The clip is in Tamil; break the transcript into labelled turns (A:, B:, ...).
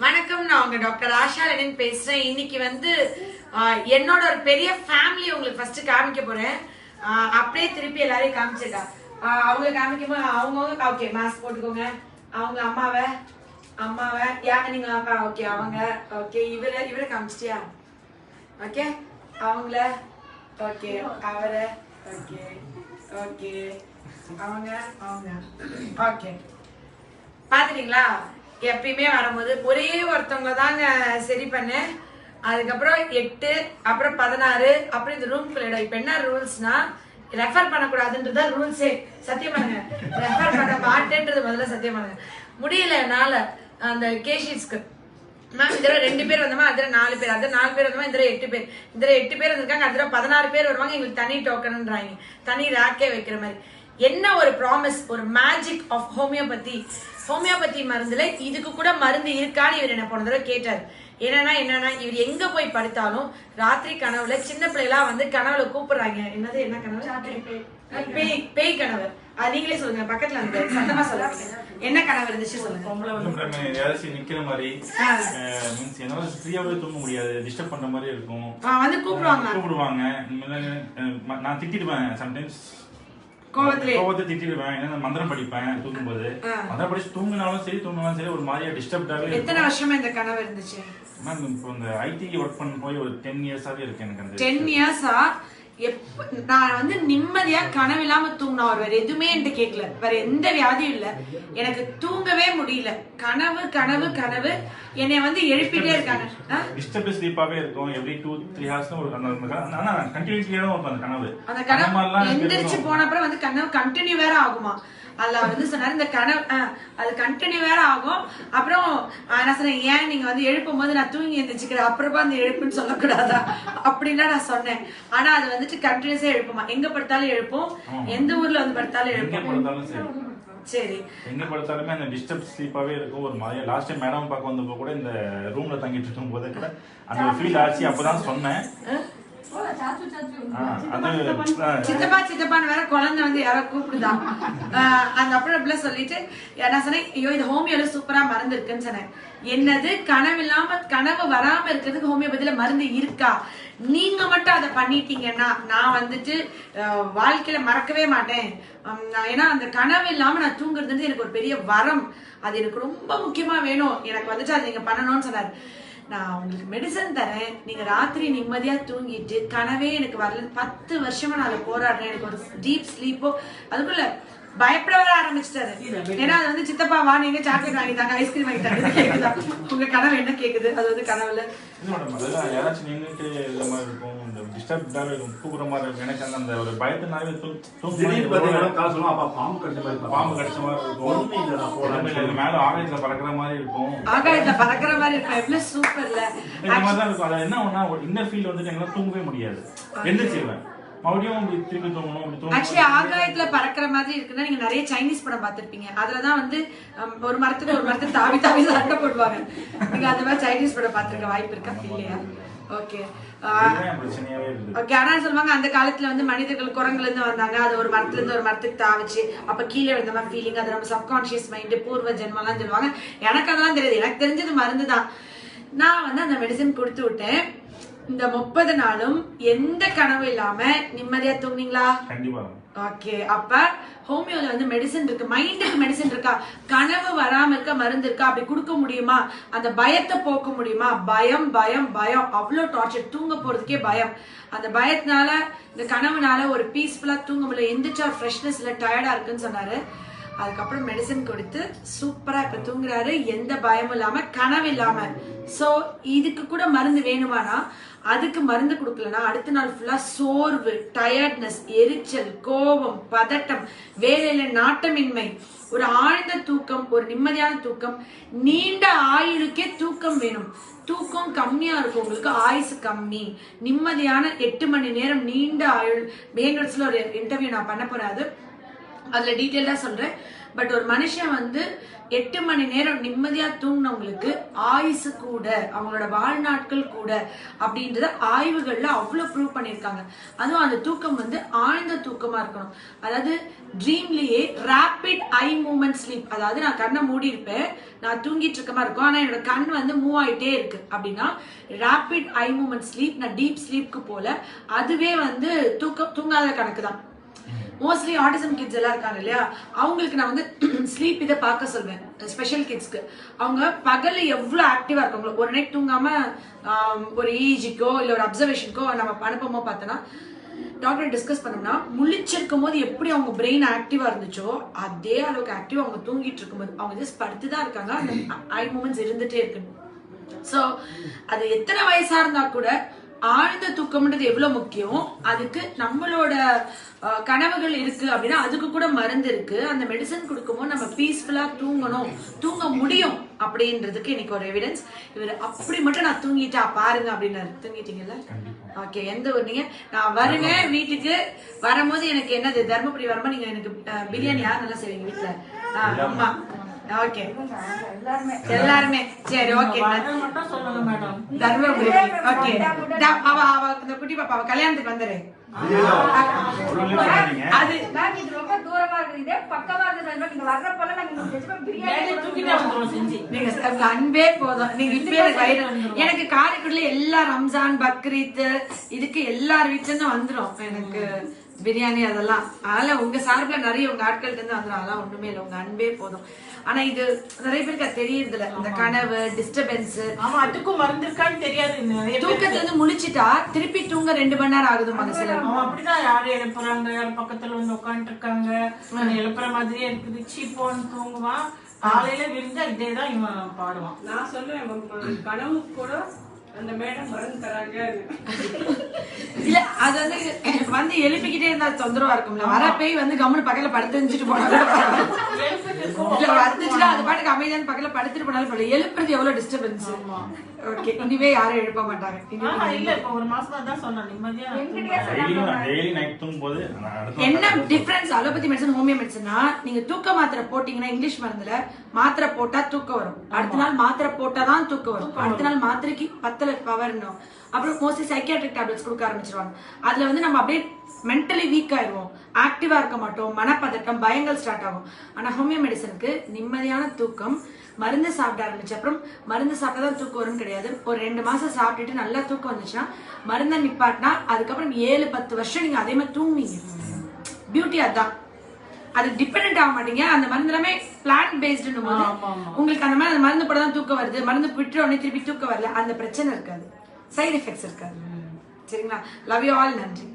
A: வணக்கம், நான் உங்க டாக்டர் ஆஷா லெனின் பேசுறேன். இன்னைக்கு வந்து என்னோட ஒரு பெரிய ஃபேமிலி உங்களுக்கு ஃபர்ஸ்ட் காமிக்க போறேன். அப்படியே திருப்பி எல்லாரையும் காமிச்சிருக்கா. அவங்க காமிக்கும் போது அவங்க ஓகே மாஸ்க் போட்டுக்கோங்க. அவங்க அம்மாவை யார் நீங்க ஓகே அவங்க ஓகே இவரை காமிச்சிட்டியா? ஓகே அவங்கள ஓகே அவரை ஓகே ஓகே அவங்க ஓகே பாத்துட்டீங்களா? எப்பயுமே வரும்போது ஒரே ஒருத்தவங்க தாங்க சரி பண்ணேன். அதுக்கப்புறம் 8 அப்புறம் 16 அப்புறம் இந்த ரூம் குள்ள இப்ப என்ன ரூல்ஸ்னா ரெஃபர் பண்ணக்கூடாதுன்றதா ரூல்ஸே. சத்தியம் பண்ணுங்க, ரெஃபர் பண்ண மாட்டேன்றது முதல்ல சத்தியம் பண்ணுங்க. முடியல என்னால அந்த கேஷீஸ்க்கு மேம் இதுல 2 பேர் வந்தோமா, அதுல 4 பேர், அதுல 4 பேர் வந்தோமா, இதுல 8 பேர், இதுல 8 பேர் வந்திருக்காங்க, அதுல 16 பேர் வருவாங்க. எங்களுக்கு தனி டோக்கன்ன்றாங்க, தனி ரேக்கே வைக்கிற மாதிரி. என்ன ஒரு ப்ராமிஸ், ஒரு மேஜிக் ஆஃப் ஹோமியோபதி மருந்துல இதுக்கு கூட மருந்து இருக்கான்னு இவர் என்ன போன தடவை கேட்டாரு. என்னன்னா இவர் எங்க போய் படுத்தாலும் ராத்திரி கனவுல சின்ன பிள்ளைகளா வந்து கனவுல கூப்பிடுறாங்க. என்ன கனவு? பேய் கனவு. நீங்களே சொல்லுங்க, பக்கத்துல வந்து சத்தமா சொல்லுங்க. என்ன கனவு இருந்துச்சு சொல்லுங்க.
B: நிக்கிற மாதிரி என்னால ஃப்ரீயாவே தூங்க முடியாது, டிஸ்டர்ப் பண்ற மாதிரி இருக்கும்.
A: வந்து கூப்பிடுவாங்க.
B: நான் திட்டிடுவேன் சம்டைம்ஸ், கோவத்தை திட்டிடுவேன். ஏன்னா மந்திரம் படிப்பேன் தூங்கும்போது. மந்திரம் படிச்சு தூங்கினாலும் சரி ஒரு மாதிரியா டிஸ்டர்ப்டாவே.
A: எத்தனை வருஷமா இந்த கனவு இருந்துச்சு
B: மேம்? இப்போ இந்த ஐடி ஒர்க் பண்ண போய் ஒரு 10 இயர்ஸாவே இருக்கு எனக்கு. அந்த
A: 10 இயர்ஸா நான் வந்து நிம்மதியா கனவு இல்லாம தூங்கினா வேற எதுவுமே என்கிட்ட கேட்கல, வேற எந்த வியாதியும் இல்ல. எனக்கு தூங்கவே முடியல. கனவு கனவு கனவு என்னை வந்து எழுப்பிட்டே இருக்காங்க.
B: டிஸ்டர்ப் ஸ்லீப்பாவே இருக்கும். எவ்ரி 2-3 ஹவர்ஸ் ஒரு கண்டினியூட்டியா இருக்கும் அந்த கனவு.
A: அந்த கனவு எந்திரிச்சு போன அப்புறம் வந்து கனவு கண்டினியூ வேற ஆகுமா? அல்ல வந்து சொன்னாரு இந்த கனவு அது கண்டினியூ வேற ஆகும். அப்புறம் நான் சொன்னேன், ஏன் நீங்க வந்து எழுப்பும் போது நான் தூங்கி எந்திரிச்சுக்கிறேன், அப்புறமா அந்த எழுப்புன்னு சொல்லக்கூடாதா அப்படின்னா நான் சொன்னேன். ஆனா அது வந்துட்டு கண்டினியூஸா எழுப்புமா, எங்க படுத்தாலும் எழுப்பும், எந்த ஊர்ல வந்து படுத்தாலும் எழுப்பும். சரி,
B: எங்க படுத்தாலுமே அந்த டிஸ்டர்ப் ஸ்லீப்பாவே இருக்கும். ஒரு மாதிரி லாஸ்ட் டைம் மேடம் பார்க்க வந்தப்போ கூட இந்த ரூம்ல தங்கிட்டு இருக்கும் போது கூட அந்த ஃபீல் ஆச்சு. அப்பதான் சொன்னேன்,
A: சித்தப்பான்னு வேற குழந்தை வந்து யாரோ கூப்பிடுதா. அந்த அப்புறம் சொல்லிட்டு நான் சொன்னேன், ஐயோ இது ஹோமியோல சூப்பரா மருந்து இருக்குன்னு சொன்னேன். என்னது கனவு வராம இருக்கிறதுக்கு ஹோமியோபதியில மருந்து இருக்கா? நீங்க மட்டும் அதை பண்ணிட்டீங்கன்னா நான் வந்துட்டு வாழ்க்கையில மறக்கவே மாட்டேன். ஏன்னா அந்த கனவு இல்லாம நான் தூங்குறது எனக்கு ஒரு பெரிய வரம். அது எனக்கு ரொம்ப முக்கியமா வேணும். எனக்கு வந்துட்டு அது நீங்க பண்ணணும்னு சொன்னாரு. நான் உங்களுக்கு மெடிசன் தரேன், நீங்க ராத்திரி நிம்மதியா தூங்கிட்டு கனவே எனக்கு வரல. 10 வருஷமா நான் போராடுறேன். எனக்கு ஒரு டீப் ஸ்லீப்போ அதுக்குள்ள பயப்பட வர ஆரம்பிச்சிட்டாரு. ஏன்னா அது வந்து சித்தப்பா வா நீங்க சாக்லேட் வாங்கிட்டாங்க, ஐஸ்கிரீம் வாங்கிட்டாங்க கேக்குதா? உங்க கனவு என்ன கேக்குது? அது வந்து கனவுல
B: யாராச்சும் நின்றுட்டு இந்த மாதிரி இருக்கும், இந்த டிஸ்டர்ப்டாக இருக்கும், தூக்குற மாதிரி இருக்கும். எனக்கு அந்த ஒரு பயத்தினாலே பாம்பு கடிச்ச மாதிரி இருக்கும். மேல ஆகாயத்துல பறக்கிற மாதிரி இருக்கும்.
A: எவ்வளவு சூப்பர்ல
B: இந்த மாதிரிதான் இருக்கும். அது என்ன ஒன்னா இன்னர் ஃபீல் வந்துட்டு எங்களால தூங்கவே முடியாது. எந்திரிச்சிருவேன், மறுபடியும் திருப்பி தூங்கணும்.
A: ஆக்சுவலி ஆகாயத்துல பறக்கிற மாதிரி இருக்குன்னா நீங்க நிறைய சைனீஸ் படம் பார்த்திருப்பீங்க. அதுலதான் வந்து ஒரு மரத்துக்கு தாவி சண்டை போடுவாங்க. நீங்க அந்த மாதிரி சைனீஸ் படம் பார்த்திருக்க வாய்ப்பு இருக்கா? இல்லையா? Okay okay. ஆனா சொல்லுவாங்க அந்த காலத்துல வந்து மனிதர்கள் குரங்குல இருந்து வந்தாங்க, அது ஒரு மரத்துல இருந்து ஒரு மரத்துக்கு தாவிச்சு அப்ப கீழே விழுந்த மாதிரி ஃபீலிங். அது நம்ம சப்கான்சியஸ் மைண்ட், பூர்வ ஜென்மெல்லாம் சொல்லுவாங்க. எனக்கு அதெல்லாம் தெரியாது. எனக்கு தெரிஞ்சது மருந்து தான். நான் வந்து அந்த மெடிசன் கொடுத்து விட்டேன். இந்த 30 நாளும் எந்த கனவு இல்லாம நிம்மதியா தூங்குனீங்களா?
B: கண்டிப்பா.
A: ஓகே. அப்ப ஹோமியோல வந்து மெடிசன் இருக்கு, மைண்டுக்கு மெடிசன் இருக்கா? கனவு வராம இருக்க மருந்து இருக்கா? அப்படி கொடுக்க முடியுமா? அந்த பயத்தை போக்க முடியுமா? பயம் பயம் பயம் அவ்வளவு டார்ச்சர், தூங்க போறதுக்கே பயம். அந்த பயத்தினால இந்த கனவுனால ஒரு பீஸ்ஃபுல்லா தூங்க முடியல, எந்திரிச்சா ஃப்ரெஷ்னஸ் இல்ல, டயர்டா இருக்குன்னு சொன்னாரு. அதுக்கப்புறம் மெடிசன் கொடுத்து சூப்பரா இப்ப தூங்குறாரு, எந்த பயமும் இல்லாம, கனவு இல்லாம. சோ இதுக்கு கூட மருந்து வேணுமானா அதுக்கு மருந்து கொடுக்கலன்னா அடுத்த நாள் ஃபுல்லா சோர்வு, டயர்ட்னஸ், எரிச்சல், கோபம், பதட்டம், வேலையில நாட்டமின்மை, ஒரு ஆழ்ந்த தூக்கம், ஒரு நிம்மதியான தூக்கம், நீண்ட ஆயுளுக்கே தூக்கம் வேணும். தூக்கம் கம்மியா இருக்கும் உங்களுக்கு, ஆயுசு கம்மி, நிம்மதியான 8 மணி நேரம் நீண்ட ஆயுள். பேங்கர்ஸ்ல ஒரு இன்டர்வியூ நான் பண்ண போறேன், அதுல டீட்டெயிலா சொல்றேன். பட் ஒரு மனுஷன் வந்து 8 மணி நேரம் நிம்மதியா தூங்கினவங்களுக்கு ஆயுசு கூட, அவங்களோட வாழ்நாட்கள் கூட அப்படின்றத ஆய்வுகள்ல அவ்வளவு ப்ரூவ் பண்ணியிருக்காங்க. அதுவும் அந்த தூக்கம் வந்து ஆழ்ந்த தூக்கமா இருக்கணும். அதாவது ட்ரீம்லயே ரேபிட் ஐ மூவ்மெண்ட் ஸ்லீப், அதாவது நான் கண்ணை மூடி இருப்பேன், நான் தூங்கிட்டு இருக்க மாதிரி இருக்கும், ஆனா என்னோட கண் வந்து மூவ் ஆயிட்டே இருக்கு அப்படின்னா ரேபிட் ஐ மூவ்மெண்ட் ஸ்லீப், நான் டீப் ஸ்லீப்க்கு போல, அதுவே வந்து தூங்காத கணக்கு தான். மோஸ்ட்லி ஆட்டிசம் கிட்ஸ் எல்லாம் இருக்காங்க இல்லையா, அவங்களுக்கு நான் வந்து ஸ்லீப் இதை பார்க்க சொல்வேன். ஸ்பெஷல் கிட்ஸ்க்கு அவங்க பகல்ல எவ்வளவு ஆக்டிவா இருக்காங்களோ, ஒரு நைட் தூங்காம ஒரு இஜிக்கோ இல்ல ஒரு அப்சர்வேஷனுக்கோ நம்ம அனுப்பமோ பார்த்தோன்னா டாக்டர் டிஸ்கஸ் பண்ணோம்னா முழிச்சிருக்கும் போது எப்படி அவங்க பிரெயின் ஆக்டிவா இருந்துச்சோ அதே அளவுக்கு ஆக்டிவா அவங்க தூங்கிட்டு இருக்கும்போது அவங்க ஜஸ்ட் படுத்துதான் இருக்காங்க, அந்த ஐ மூமெண்ட்ஸ் இருந்துட்டே இருக்கு. ஸோ அது எத்தனை வயசா இருந்தா கூட ஆழ்ந்த தூக்கம்ன்றது எவ்வளவு முக்கியம். அதுக்கு நம்மளோட கனவுகள் இருக்கு அப்படின்னா அதுக்கு கூட மருந்து இருக்கு. அந்த மெடிசன் கொடுக்கும்போது நம்ம பீஸ்ஃபுல்லா தூங்கணும், தூங்க முடியும் அப்படின்றதுக்கு இன்னைக்கு ஒரு எவிடன்ஸ். இவர் அப்படி மட்டும் நான் தூங்கிட்டா பாருங்க அப்படின்னாரு. தூங்கிட்டீங்கல்ல? ஓகே. எந்த ஒரு நீங்க நான் வருவேன் வீட்டுக்கு வரும்போது எனக்கு என்னது தர்மபுரி வரும்போது நீங்க எனக்கு பிரியாணி யார் நல்லா செய்வீங்க வீட்டுல? அம்மா. ஓகே எல்லாருமே சரி. ஓகே தர்மபுரி. ஓகே அவ இந்த குட்டி பாப்பா அவ கல்யாணத்துக்கு வந்துரு. அது ரொம்ப தூரமா இருக்குது, பக்கமா இருக்குது. நீங்க வர்றப்பல நீங்க அன்பே போதும். நீங்க இப்ப எனக்கு காரைக்குடில எல்லா ரம்ஜான் பக்ரீத் இதுக்கு எல்லார் வீட்டுல இருந்து வந்துரும் எனக்கு பிரியாணி அதெல்லாம். அதெல்லாம் உங்க சார்பில நிறைய உங்க ஆட்கள்ட்ட இருந்து வந்துடும். அதெல்லாம் ஒண்ணுமே இல்லை, உங்க அன்பே போதும். ஆனா இது நிறைய பேருக்கு அது தெரியறது இல்ல, இந்த கனவு டிஸ்டர்பன்ஸ்.
C: அதுக்கும் மறந்துருக்கான்னு தெரியாது.
A: தூக்கத்துல இருந்து முழிச்சிட்டா திருப்பி தூங்க 2 மணி நேரம் ஆகுது மனசுல.
C: அப்படிதான் யாரு எழுப்புறாங்க, யாரு பக்கத்துல வந்து உட்காந்துட்டு இருக்காங்க, எழுப்புற மாதிரியே இருக்குது, சீப்போன்னு தூங்குவான். காலையில விரிஞ்சா இதேதான் இவன் பாடுவான்.
D: நான் சொல்லுவேன் கனவு கூட அந்த மேடம் மருந்து தராங்க.
A: இல்ல அது வந்து எழுப்பிக்கிட்டே இருந்தா தொந்தரவா இருக்கும்ல. வர பேய் வந்து கம்முனு பக்கத்துல படுத்துட்டு போனாலும் இல்ல வந்துச்சுன்னா அது பாட்டுக்கு அமைதியான பக்கத்துல படுத்துட்டு போனாலும் பரவாயில்ல. எழுப்புறது எவ்வளவு டிஸ்டர்பன்ஸ். ஓகே இனிமே யாரும் எழுப்ப மாட்டாங்க.
C: இல்ல இப்ப ஒரு மாசமா தான் சொன்னேன் நிம்மதியா
B: டெய்லி நைட் தூங்கும்போது
A: என்ன டிஃபரன்ஸ் அலோபதி மெடிசன் ஹோமியோ மெடிசன்னா, நீங்க தூக்க மாத்திரை போட்டீங்கன்னா இங்கிலீஷ் மருந்துல மாத்திரை போட்டா தூக்கம் வரும், அடுத்த நாள் மாத்திரை போட்டாதான் தூக்கம் வரும், அடுத்த நாள் மாத்திரைக்கு பத்தல பவர்னும். அப்புறம் மோஸ்ட்லி சைக்கியாட்ரிக் டேப்லெட்ஸ் கொடுக்க ஆரம்பிச்சிருவாங்க. அதுல வந்து நம்ம அப்படியே மென்டலி வீக் ஆயிடுவோம், ஆக்டிவா இருக்க மாட்டோம், மனப்பதட்டம் பயங்கள் ஸ்டார்ட் ஆகும். ஆனா ஹோமியோ மெடிசனுக்கு நிம்மதியான தூக்கம். மருந்து சாப்பிட ஆரம்பிச்ச அப்புறம் மருந்து சாப்பிட்டாதான் தூக்கம் வரும்னு கிடையாது. ஒரு 2 மாசம் சாப்பிட்டுட்டு நல்லா தூக்கம் வந்துச்சுன்னா மருந்தை நிப்பாட்டினா அதுக்கப்புறம் 7-10 வருஷம் நீங்க அதே மாதிரி தூங்குவீங்க. பியூட்டி அதான். அது டிபெண்ட் ஆக மாட்டீங்க. அந்த மருந்து எல்லாமே பிளான்ட் பேஸ்டு போது உங்களுக்கு அந்த மாதிரி அந்த மருந்து போட தான் தூக்கம் வருது, மருந்து விட்டு உடனே திருப்பி தூக்கம் வரல, அந்த பிரச்சனை இருக்காது, சைடு எஃபெக்ட்ஸ் இருக்காது. சரிங்களா? Love you all. நன்றி.